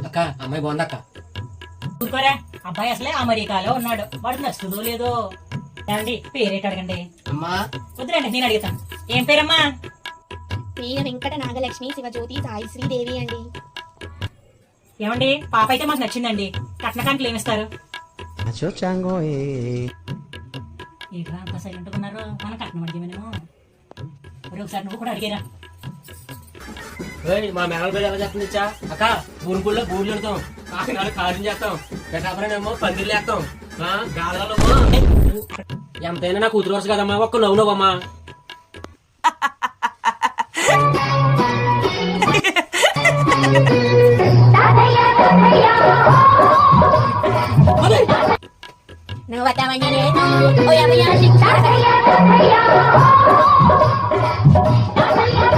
అక్క అమ్మాయి బాగుంది అక్క. ఊరుకోరా, అబ్బాయి అసలే అమెరికాలో ఉన్నాడు, వాడికి నచ్చుతుందో లేదో. ఏమండి పేరేట అడగండి. అమ్మా వద్దురండి, నేను అడుగుతాను. ఏం పేరమ్మా? పేరు వెంకట నాగలక్ష్మి శివజ్యోతి సాయిశ్రీదేవి అండి. ఏమండి పాప అయితే మాకు నచ్చిందండి, కట్నకాంట్లు ఏమిస్తారు? ఏంట్రా అంత సైలెంట్గా ఉన్నారు? మనం కట్నం అడిగామేమో. మరి ఒకసారి నువ్వు కూడా అడిగారా? మా మేనల పేరు ఎలా చెప్తుంది ఇచ్చా అక్క? ఊరుకుల్లో బూర్లు పెడతాం, కాకినాడ కారం చేస్తాం, పెట్టాపరేమో పందిర్లు వేస్తాం, గాలలో ఎంతైనా నా కూతురు వరుస కదమ్మా, ఒక్క నవ్వు నవ్వమ్మా.